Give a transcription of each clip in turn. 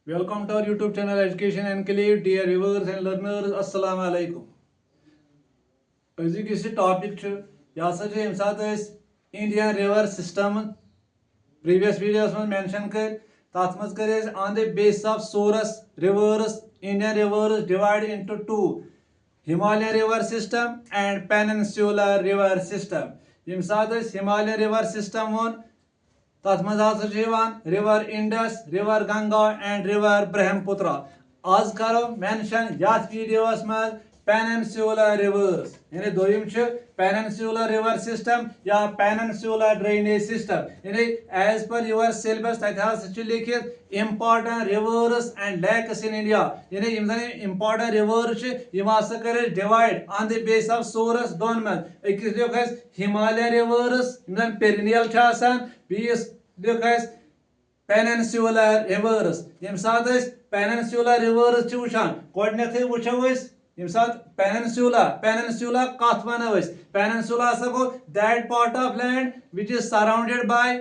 Welcome to our YouTube channel Education Enclave, dear viewers and learners. Assalamu alaikum. As topic Indian river system previous videos mention on the base of source rivers. Indian rivers divide into two: Himalayan river system and Peninsular river system. Himalayan river system on river Indus, river Ganga and river Brahmaputra. आज करो mention याथ videos में peninsular rivers यानी दोयम छ peninsular river system या peninsular drainage system यानी as per your syllabus तथ लिखित important rivers and lakes in India यानी यम जन इम्पॉर्टेंट रिवर्स कर divide on the base of source दोन में अकिस लिख हिमालयन रिवर्स यम पेरिनियल बीस लिख पेनिनसुलर रिवर्स यम सात पेनिनसुलर रिवर्स वुचान गोडनेथै वुचो यम सात पेनिनसुला कथ वनो पेनिनसुला हसा go that part of land which is surrounded by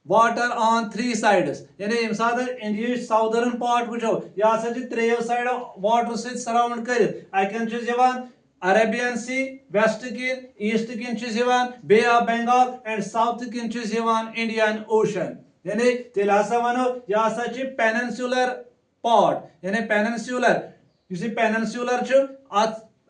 water on three sides यानी यम सात इंडिया साउदर्न पार्ट वुचो यह हसा त्रेयो साइड वाटर से सराउंड कर अकन अरेबियन सी वेस्ट किन ईस्ट किन बे ऑफ बंगाल एंड साउथ किन इंडियन ओशन यानी तेल हसा वनो यह हसा पेनिनसुलर पार्ट यानी पेनिनसुलर पेनिनसुलर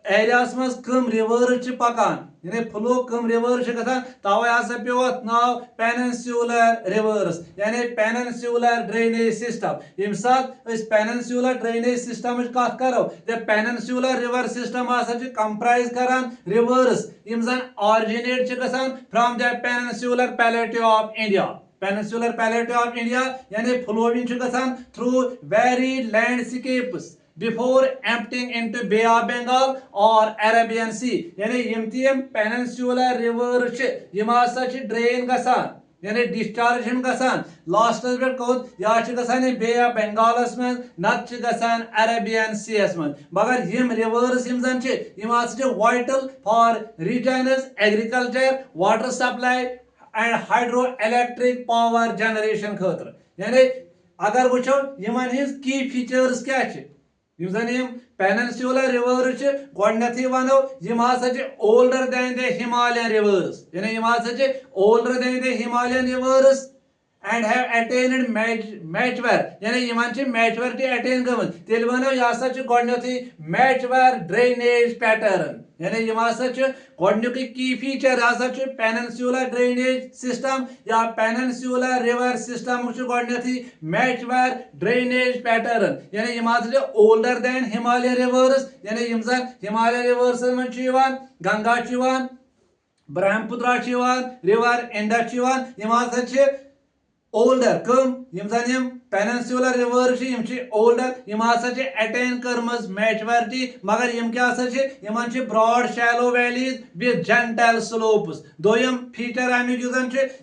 एरियास मज कम रिवर्स पकान यानी फ्लो कम रिवर्स गसान तवे हसा पे नाव पेनिनसुलर रिवर्स यानी पेनिनसुलर ड्रेनेज सिस्टम यम सात पेनिनसुलर ड्रेनेज सिस्टम कथ करो द पेनिनसुलर रिवर सिस्टम हसा कंप्राइज करान रिवर्स यम जन ऑरिजिनेट गसान from the peninsular plateau of India peninsular plateau of India यानी फ्लोइंग गसान through varied landscapes before emptying into Bay of Bengal or Arabian Sea यानी यम पेनिनसुलर रिवर यम हसा ड्रेन गसान यानी डिस्चार्ज गसान लास्टस पे कौत या गसान बे ऑफ बंगालस में नत गसान अरेबियन सीस में मगर यम रिवर्स यम जन यम हसा vital for regions agriculture water supply and hydro electric power generation खतर यानी अगर वुचो यमन हिज की फीचर्स क्या पेनिनसुलर रिवर्स गोडनेथै वनो यम हसा older than the Himalayan rivers यानी यम हसा older than the Himalayan rivers and have attained mature यानी यमन मैचवरिटी अटेन गमत तेल वनो यह हसा गोडनेथै मैचवर ड्रेनेज पैटर्न यानी यम हसा गोडनुक की फीचर हसा पेनिनसुलर ड्रेनेज सिस्टम या पेनिनसुलर रिवर सिस्टम गोडनेथै मैचवर ड्रेनेज पैटर्न यानी यम हसा ओल्डर देन हिमालयन रिवर्स यानी यम जन हिमालयन रिवर्स में गंगा ब्रह्मपुत्र रिवर इंडस यम हसा ओल्डर कम यम जन पेनिनसुलर रिवर्स ओल्डर यम हसा अटेन करमज मैचवरिटी मगर यम क्या यमन broad shallow valleys with gentle slopes दोयम फीचर अमिक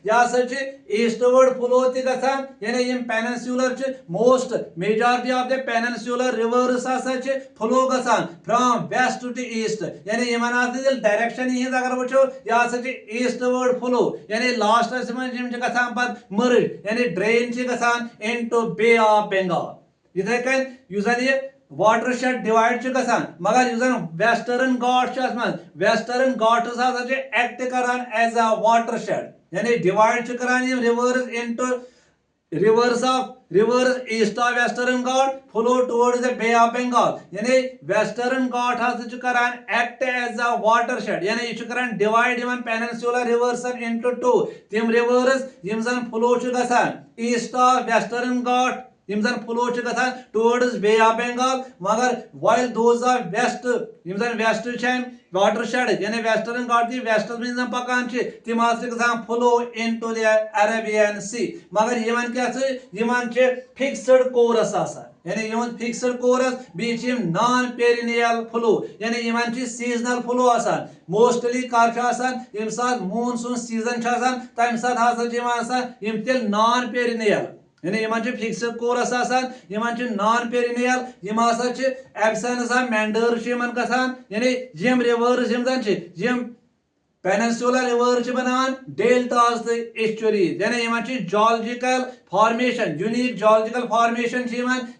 यह हसा ईस्टवर्ड फ्लो गसान यानी यम peninsular most majority of the peninsular rivers हसा फ्लो गसान फ्रॉम वेस्ट टू ईस्ट यानी यमन डायरेक्शन हिंद अगर वुचो यह हसा ईस्टवर्ड फ्लो यानी लास्टस मज गसान पत मर्ज यानी ड्रेन गसान इनटू बे ऑफ बंगाल इथे कन युजन ये वाटर शेड डिवाइड गसान मगर युजन वेस्टर्न घाट वेस्टर्न घाट्स हसा एक्ट करान एज अ वाटर शेड यानी डिवाइड करान ये rivers into rivers east of western Ghat flow towards the bay of Bengal यानी वेस्टर्न घाट हसा करान act as a water shed यानी ये करान डिवाइड यमन पेनिनसुलर रिवर्स इनटू टू तिम रिवर्स यम जन फ्लो गसान ईस्ट ऑफ वेस्टर्न घाट यम जन फ्लो गसान टुवर्ड्स बे ऑफ बंगाल मगर वाइल दोज ऑफ वेस्ट यम जन वेस्ट वाटर शेड यानी वेस्टर्न घाट की वेस्ट में पकान तिम गसान flow into the Arabian sea मगर यमन क्या यमन फिक्स्ड कोरस यानी यमन फिक्स्ड कोरस बीच नॉन पेरिनियल फ्लो यानी यमन सीजनल फ्लो मोस्टली कर यम साथ मॉनसून सीजन तम साथ हसा यम तेल नॉन पेरिनियल यानी यमन फिक्स्ड कोरस यमन नॉन पेरिनियल यम हसा एब्सेंस ऑफ मेंडर्स यमन गसान यानी यम रिवर्स यम पेनिनसुलर रिवर बनान डेल्टाज तो एस्चुरीज यानी यमन geological formation unique geological formation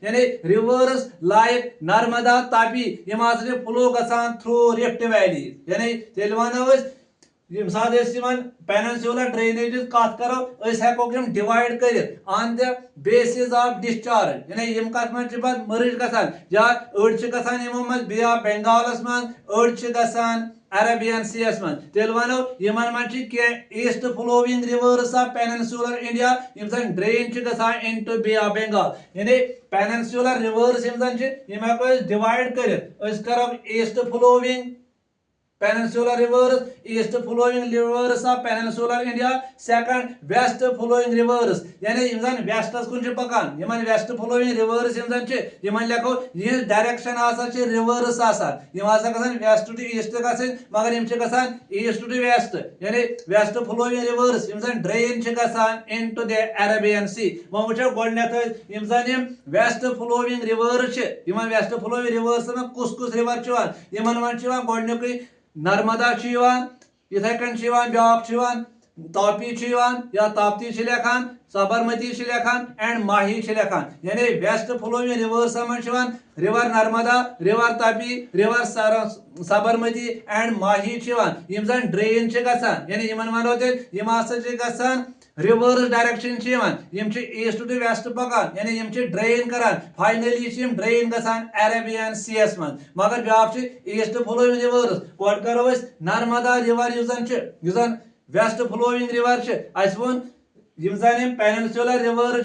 यानी रिवर्स लाइक नर्मदा तापी यम फ्लो गसान थ्रू रिफ्ट वैली यानी तेल वनो यम साथ पेनिनसुलर ड्रेनेज कत करो हेको डिवाइड कर on the basis of discharge यानी यम कत मन मर्ज गसान या अड़ गसान यमो मज बे ऑफ बंगालस मन अड़ गसान अरेबियन सीस मन तेल वनो यमन मन east flowing rivers of peninsular India यम ड्रेन गसान इनटू बे ऑफ बंगाल यानी पेनिनसुलर रिवर्स यम हेको डिवाइड कर east flowing peninsular rivers, east flowing rivers of peninsular India, second west flowing rivers यानी इमजन वेस्टस कुन पकान यमन वेस्ट फ्लोइंग रिवर्स इमजन यमन लेखो ये डायरेक्शन आसा रिवर्स आसान यम आसा गसान वेस्ट टू ईस्ट गसान मगर यम गसान ईस्ट टू वेस्ट यानी वेस्ट फ्लोइंग रिवर्स इमजन ड्रेन गसान इनटू द अरेबियन सी वो वचो गोडनेथ इमजन यम वेस्ट फ्लोइंग रिवर्स यमन वेस्ट फ्लोइंग रिवर्स में कुस रिवर चवान यमन मन गोडनुक नर्मदा इथे कन ब्या तापी या ताप्ती लेखान साबरमती लेखान एंड माही लेखान यानी वेस्ट फ्लोइंग रिवर्स मन river Narmada river Tapi river Sabarmati and Mahi यम जन ड्रेन गसान यानी यमन वनो यम गसान रिवर्स डायरेक्शन यम ईस्ट टू वेस्ट पकान यानी यम ड्रेन करान फाइनली यम ड्रेन गसान अरेबियन सीस मन मगर ब्या ईस्ट फ्लोइंग रिवर्स गोड करो नर्मदा रिवर युजन वेस्ट फ्लोइंग रिवर अस वो पेनिनसुलर रिवर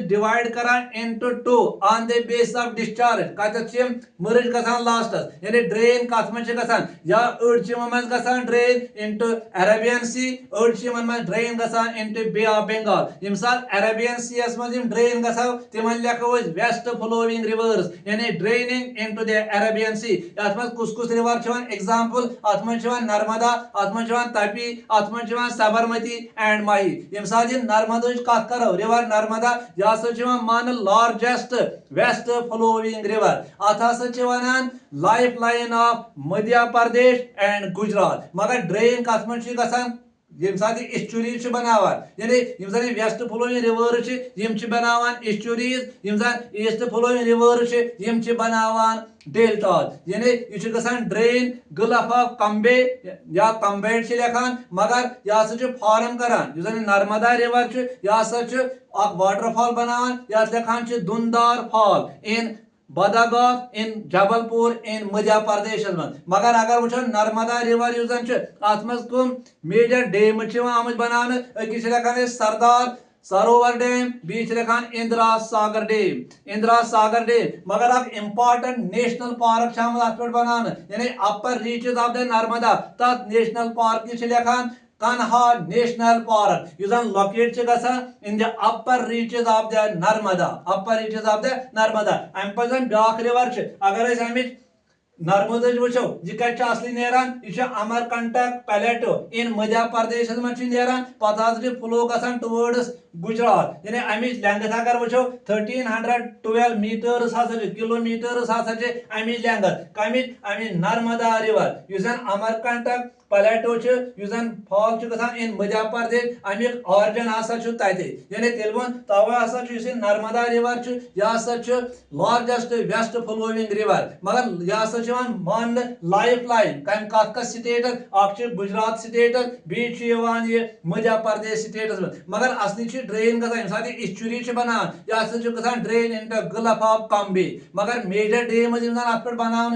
डिवाइड करान into two on the base of discharge कत मर्ज गसान लास्टस यानी ड्रेन कत मन गसान या अड़ गसान ड्रेन इनटू अरेबियन सी अड़ मन ड्रेन गसान इनटू बे ऑफ बंगाल यम साथ अरेबियन सीस मज ड्रेन गसो तिमन लेखो वेस्ट फ्लोइंग रिवर्स यानी draining into the Arabian sea अत मज कुस रिवर एग्जांपल अत मज नर्मदा अत मज तापी अत मज साबरमती एंड माही यम साथ नर्मदा कत करो रिवर नर्मदा यह मान लार्जेस्ट वेस्ट फ्लोइंग रिवर अत one life line of Madhya Pradesh and Gujarat मगर ड्रेन कत मन गसान यम साथ एस्चुरीज बनावान यानी यम जन वेस्ट फ्लोइंग रिवर्स यम बनावान एस्चुरीज यम जन ईस्ट फ्लोइंग रिवर्स यम बनावान डेल्टाज यानी यह गसान ड्रेन गल्फ ऑफ कम्बे या कम्बेट लेखान मगर यह फॉर्म करान यह नर्मदा रिवर यह वाटरफॉल बनावान यह लेखान दुंदार फॉल इन बदागात इन जबलपुर इन मध्य प्रदेश मगर अगर वो नर्मदा रिवर अत मज मेजर डैम आम बना अकिस लेखान सरदार सरोवर डैम बीच लेखान इंदिरा सागर डैम मगर अ इम्पॉर्टेंट नेशनल पार्क अत पे बना यानी upper reaches of the Narmada तथ नेशनल पार्क लेखान Kanha National Park यह locate in the upper reaches of the Narmada अम पे ब्या रिवर अगर अमिच नर्मदा वो यह कत असली नान यह अमरकंटक प्लेटो इन मध्य प्रदेश नान पे फ्लो गसान टुवर्ड्स गुजरात यानी अमिच लेंथ अगर वो 1312 मीटर्स किलोमीटर्स अमिच लेंथ कमिच अमिच नर्मदा रिवर यह अमरकंटक प्लेटो फॉल गसान इन मध्य प्रदेश अमिक ऑरिजिन तथे यानी तेल वो तवे नर्मदा रिवर यह लार्जेस्ट वेस्ट फ्लोइंग रिवर मगर यह मान लाइफ लाइन कम स्टेट गुजरात स्टेट बी मध्य प्रदेश स्टेट मगर असली ड्रेन गसान एस्चुरी बनान यह गसान drain in gulf of Cambay मगर मेजर डैम अत पे बना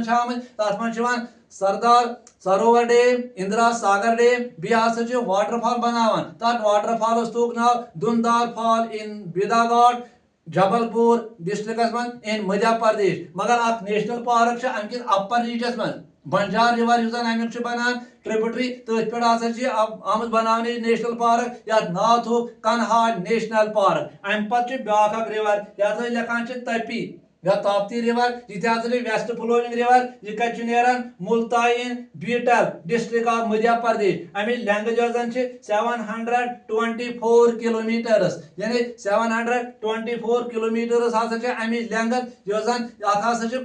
तथ मन सरदार सरोवर डैम इंदिरा सागर डैम बी वाटरफॉल बनावान तथ वाटरफॉल तुक नाव दुंदार फॉल इन बिदाघाट जबलपुर डिस्ट्रिक्ट मन इन मध्य प्रदेश मगर अ नेशनल पार्क अमिस अपर रीचस मन बंजार रिवर अमिक बनान ट्रिब्यूटरी तथ पे आम बना नेशनल पार्क यथ नाव थो कन्हा नेशनल पार्क अम पे ब्या रिवर यथ लेखान तपी या ताप्ती रिवर यह वेस्ट फ्लोइंग रिवर यह कत मुल्ताइन बीटल डिस्ट्रिक्ट ऑफ मध्य प्रदेश अमिच लेंथ 724 किलोमीटर्स यानी 724 किलोमीटर्स हसा अमिच लेंथ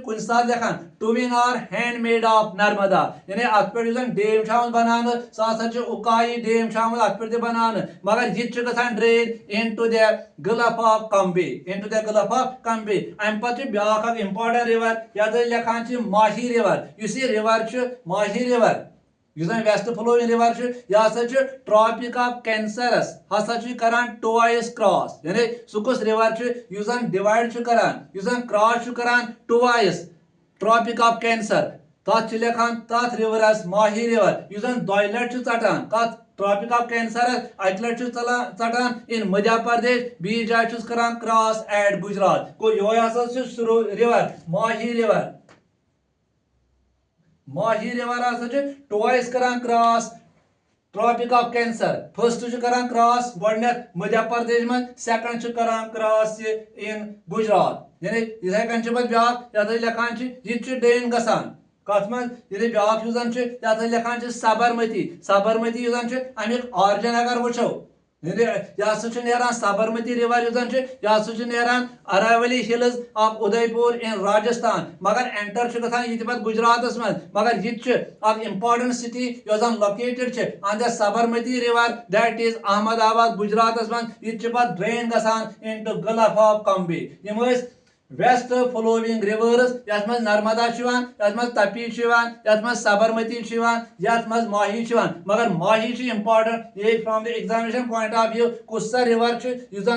कुन सात लेखान twin or handmaid of Narmada यानी अत पे डेम बनाने सह उकाई डेम अत पे बनाने मगर यह गसान drain into the gulf of Cambay अम पे ब्या इंपॉर्टेंट रिवर यथ लेखान माही रिवर इस river Mahi river west flowing river यह हसा ट्रॉपिक ऑफ कैंसरस हसा करान ट्वाइस क्रॉस यानी सह रिवर डिवाइड करान क्रॉस करान ट्वाइस ट्रॉपिक ऑफ कैंसर तथ लेखान तथ रिवरस माही रिवर दो लट षटान कत ट्रॉपिक ऑफ कैंसर अक लट षटान इन मध्य प्रदेश बीस जाए करान क्रॉस एट गुजरात को यो रिवर माही रिवर हसा ट्वाइस करान cross tropic of cancer first करान क्रॉस गड मध्य प्रदेश में सेकंड करान क्रॉस इन गुजरात यानी इथे पे ब्या लेखान यह ड्रेन गसान कत मे ब्या लेखान साबरमती अमिक ऑरिजिन अगर वो यह साबरमती रिवर यह Aravalli hills of Udaipur in Rajasthan मगर एंटर गसान गुजरात मज मगर यह important city located on the Sabarmati river that is Ahmedabad Gujarat मज यह ड्रेन गसान into gulf of Cambay west flowing rivers यथ मज नर्मदा यथ मज तपी यथ मज साबरमती यथ मज माही मगर माही इंपॉर्टेंट ये from the examination point of view कुछ रिवर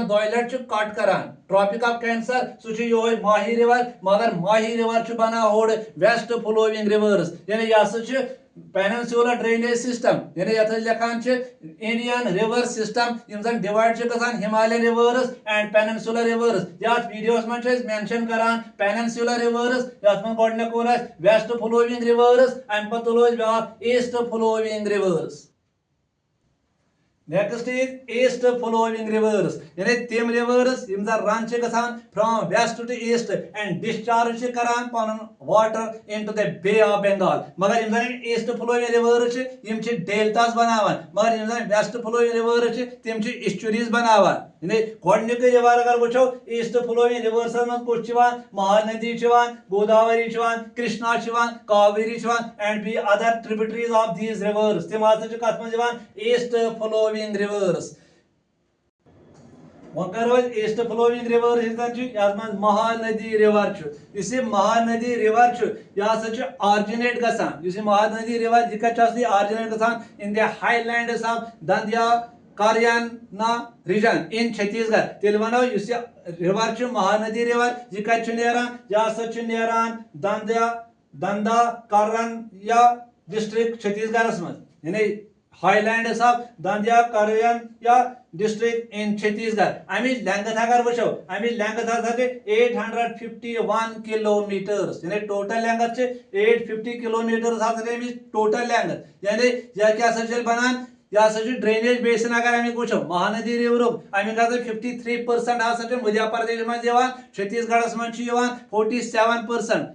दो लट कट करान ट्रॉपिक ऑफ कैंसर सह माही रिवर मगर माही रिवर बना होड़ वेस्ट फ्लोइंग रिवर्स यानी यह पेनिनसुलर ड्रेनेज सिस्टम यानी यथ लेखान इंडियन रिवर सिस्टम डिवाइड गसान Himalayan rivers and peninsular rivers यथ वीडियोस में मेंशन करान पेनिनसुलर रिवर्स यथ में गडनिक वेस्ट फ्लोइंग रिवर्स अम पे तुलो ब्या east flowing rivers next is east flowing rivers यानी तिम रिवर्स रन गसान from west to east and discharge करान पन water into the bay of Bengal मगर ईस्ट फ्लोइंग रिवर्स डेल्टास बनावान मगर वेस्ट फ्लोइंग रिवर्स तिम इस्चुरीज बनावान यानी गडनिक रिवर अगर वो ईस्ट फ्लोइंग रिवर्स मज कुछ महानदी गोदावरी कृष्णा कावेरी एंड बी other tributaries of these rivers तिम कत मज ईस्ट फ्लोइंग रिवर्स वो करो ईस्ट फ्लोइंग रिवर यह महानदी रिवर इस महानदी रिवर यह ऑरिजिनेट गसान महानदी रिवर यह ऑरिजिनेट गसान इन द हाईलैंड्स ऑफ दंदिया कारियाना रीजन इन छत्तीसगढ़ तेल वनो रिवर महानदी रिवर यह कत यह दंदा कारिया डिस्ट्रिक्ट छत्तीसगढ़ मज यानी हाईलैंड्स ऑफ दंदिया कारिया डिस्ट्रिक्ट इन छत्तीसगढ़ अमिच लेंथ अगर वो अमिच लेंथ 851 किलोमीटर यानी total length 850 kilometre total length यानी यह क्या बनान यह ड्रेनेज बेसिन अगर अमिक वो महानदी रिवर अमिक 53% मध्य प्रदेश मज छत्तीसगढ़ मज 47%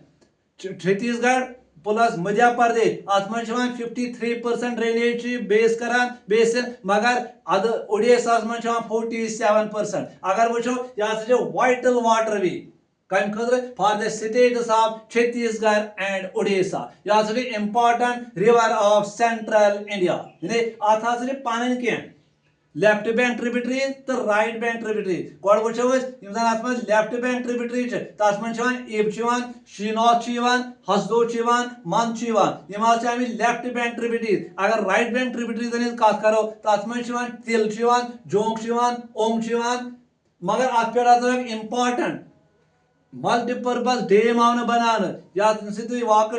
छत्तीसगढ़ प्लस मध्य प्रदेश अत मज 53% ड्रेनेज बेस करान बेसिन मगर अद ओडिशा मज 47% अगर वो यह वाइटल वाटर वे कम खतर for the states of Chhattisgarh and Odisha यह important river of central India यानी अत पान कह लेफ्ट बैंक ट्रिब्यूटरीज तो राइट बैंक ट्रिब्यूटरीज गड वो अत मज लेफ्ट बैंक ट्रिब्यूटरी तथ मज इब शीनौत हसदो मंद अमिच लेफ्ट बैंक ट्रिब्यूटरीज अगर राइट बैंक ट्रिब्यूटरीज कत करो तथ मज तिल जोंक ओंग मगर अत पे इंपॉर्टेंट मल्टीपर्पज डैम आव बनाने वाक़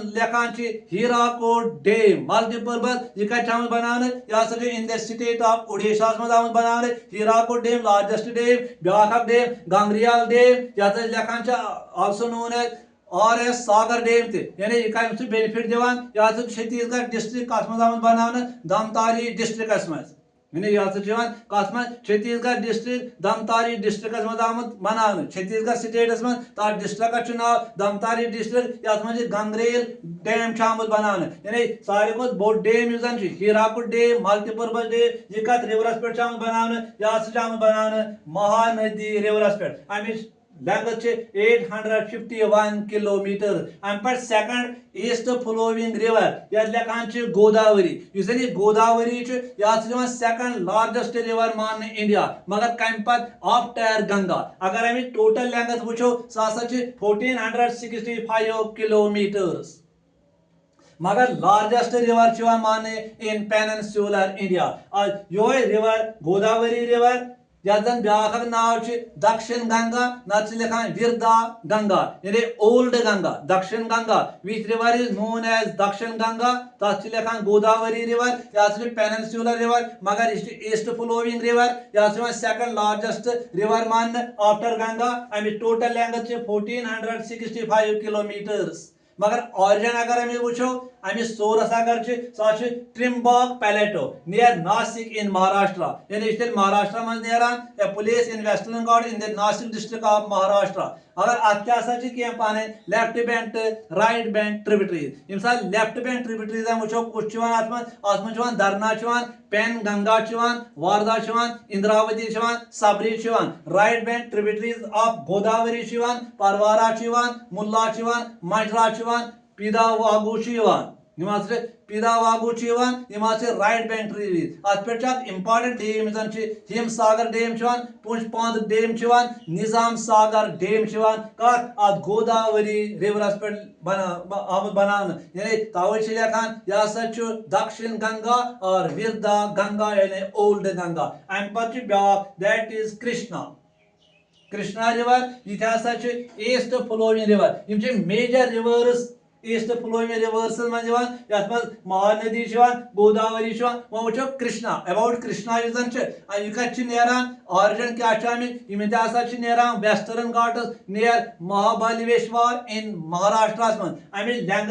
लेखान हीराकोड डैम मल्टीपर्पज यह कत बनाने यह in the state of Odisha मज बनाने हीराकोड डैम लार्जेस्ट डैम ब्या डैम गंगरियाल डैम यह लेखान आल्सो नोन एज RS सागर डैम यानी यह कम बेनिफिट दिवान यह छत्तीसगढ़ डिस्ट्रिक्ट कत मज बनाने दमतारी डिस्ट्रिक्ट मज यानी यह कत मज छत्तीसगढ़ डिस्ट्रिक्ट दमतारी डिस्ट्रिक्ट मज आमुत बनाने छत्तीसगढ़ स्टेटस मज तथ डिस्ट्रिक्ट नाव दमतारी डिस्ट्रिक्ट यथ मज गंगरेल डैम आमुत बनाने यानी सारे खुद बोड़ dam Hirakud dam multipurpose dam यह कत रिवरस पे आमुत बनाने यह आमुत बनाने महानदी रिवरस पे अमिच length 851 किलोमीटर अम पे सेकंड ईस्ट फ्लोविंग रिवर यह लेखान गोदावरी इस गोदावरी यह सेकंड लार्जेस्ट रिवर मान इंडिया मगर कम पत आफ्टर गंगा अगर अमिच टोटल लेंथ वो सह 1465 किलोमीटर्स मगर लार्जेस्ट रिवर मान इन पेनिनसुलर इंडिया यो रिवर गोदावरी रिवर यन ब्याख नाव दक्षिण गंगा नत लिखान विरदा गंगा यानी old Ganga Dakshin Ganga which river is known as Dakshin Ganga तथ लिखान गोदावरी रिवर यह पेनिनसुलर रिवर मगर ईस्ट फ्लोविंग रिवर यह सेकंड लार्जेस्ट रिवर मान आफ्टर गंगा अमिच टोटल लेंथ 1465 किलोमीटर्स मगर ऑरिजिन अगर अमिच वो अमिच सोर्स अगर सह Trimbak plateau near Nashik in Maharashtra यानी महाराष्ट्र मज नेरान a place in western Ghat in the Nashik district of Maharashtra अगर अत पान left bank right bank tributaries यम सात लेफ्ट बैंक ट्रिब्यूटरीज वो कुछ अत मज दरना Penganga Wardha Indravati Sabari right bank tributaries of Godavari Pravara Mula Manjra Peddavagu Peddavagu right bank tributaries अत पे इंपॉर्टेंट डैम हिम Sagar dam Pochampad dam Nizam Sagar dam कत अत गोदावरी रिवरस पे आमुत बनाने यानी तवे लेखान यह दक्षिण गंगा और विरदा गंगा यानी ओल्ड गंगा अम पे ब्याक दैट इज कृष्णा रिवर यह east flowing river major rivers east flowing rivers मज महानदी गोदावरी वो वो कृष्णा अबाउट कृष्णा यह कत ऑरिजिन क्या नेरान वेस्टर्न घाटस नियर महाबलेश्वर इन महाराष्ट्र मज अमिच लेंथ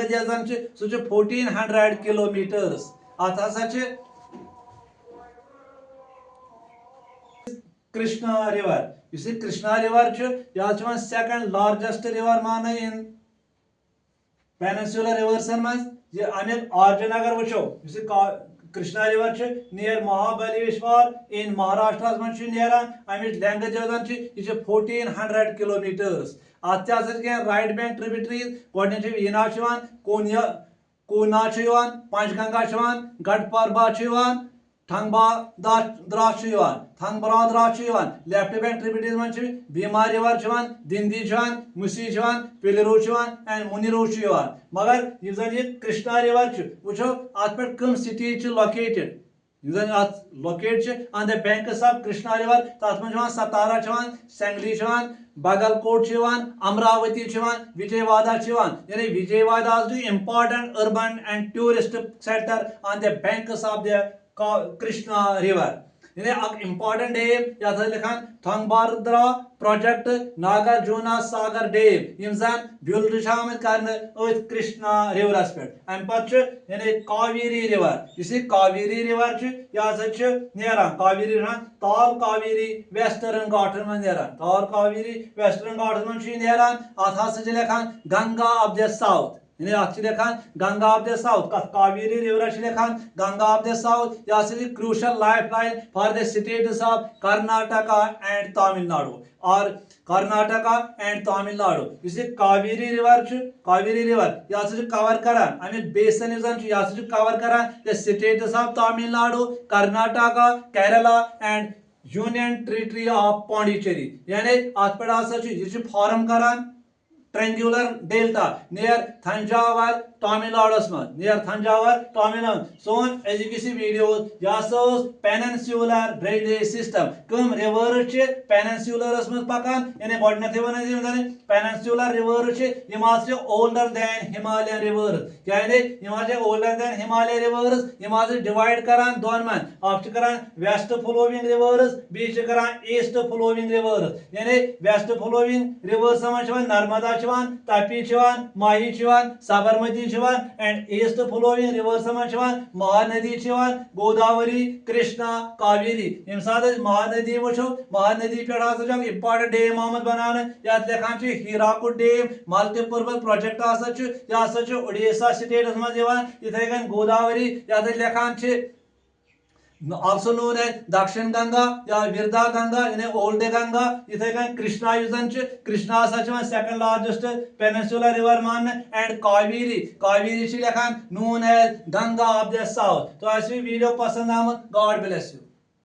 सह 1400 किलोमीटर्स अत हसा कृष्णा रिवर कृष्णा रिवर यह सेकंड लार्जेस्ट रिवर मान इन पेनिनसुलर रिवर्सन मज अमिक ऑरिजिन अगर वो कृष्णा रिवर नियर महाबलेश्वर इन महाराष्ट्र मज नेरान अमिच लेंथ यह 1400 किलोमीटर्स अत राइट बैंक ट्रिब्यूटरीज गो वीना कोना पंचगंगा गढ़परबा थंगबराद्रा लेफ्ट बैंक ट्रिब्यूटरीज मज भीमा रिवर दिंदी मुसी पिलरू एंड मुनिरू मगर यह कृष्णा रिवर वो अत पे कम cities located locate on the banks of Krishna river तथ मज सतारा संगली बगलकोट अमरावती विजयवाड़ा यानी Vijayawada important urban and tourist centre on the banks of the Krishna river यानी इंपॉर्टेंट डैम यह लिखान थंगबरद्रा प्रोजेक्ट नागार्जुना सागर डैम यम जन बिल्ड आमत कर कृष्णा रिवरस पे अम पे यानी कावेरी रिवर इस कावेरी रिवर यह नेरान कावेरी ताल कावेरी वेस्टर्न घाटन मज नेरान ताल कावेरी वेस्टर्न घाटन मज नेरान अत हसा लिखान गंगा ऑफ द साउथ यानी अत लिखान गंगा ऑफ द साउथ कत कावेरी रिवर लिखान गंगा ऑफ द साउथ यह crucial lifeline for the states of Karnataka and Tamil Nadu और कर्नाटका एंड तमिलनाडु इस कावेरी रिवर यह कवर करान अमिक बेसन यह कवर करान the states of Tamil Nadu Karnataka Kerala and union territory of Pondicherry यानी अत पे फॉर्म करान triangular delta near Thanjavur Tamil Nadu near Thanjavur Tamil Nadu सोन एजुकेशन वीडियो यह पेनिनसुलर ड्रेनेज सिस्टम कम रिवर पेनिनसुलरस मज पकान यानी गडनथ one peninsular river older than Himalayan river यानी older than Himalaya rivers divide करान दोन मन अख वेस्ट फ्लोविंग रिवर्स बी ईस्ट फ्लोविंग रिवर्स यानी वेस्ट फ्लोविंग रिवर्स मज Narmada Tapi Mahi Sabarmati and east flowing rivers मज महानदी गोदावरी कृष्णा कावेरी यम सात महानदी वो महानदी पे इंपॉर्टेंट डैम आमद बनाने लेखान हीराकुड डैम मल्टीपर्पज प्रोजेक्ट यह उड़ीसा स्टेटस मज इथे कन गोदावरी लेखान also known as दक्षिण गंगा या विरदा गंगा यानी ओल्ड गंगा इथे कन Krishna Krishna second largest peninsular river मान एंड कावेरी लेखान known as Ganga of the south. तो वीडियो पसंद आमत, गॉड ब्लेस यू।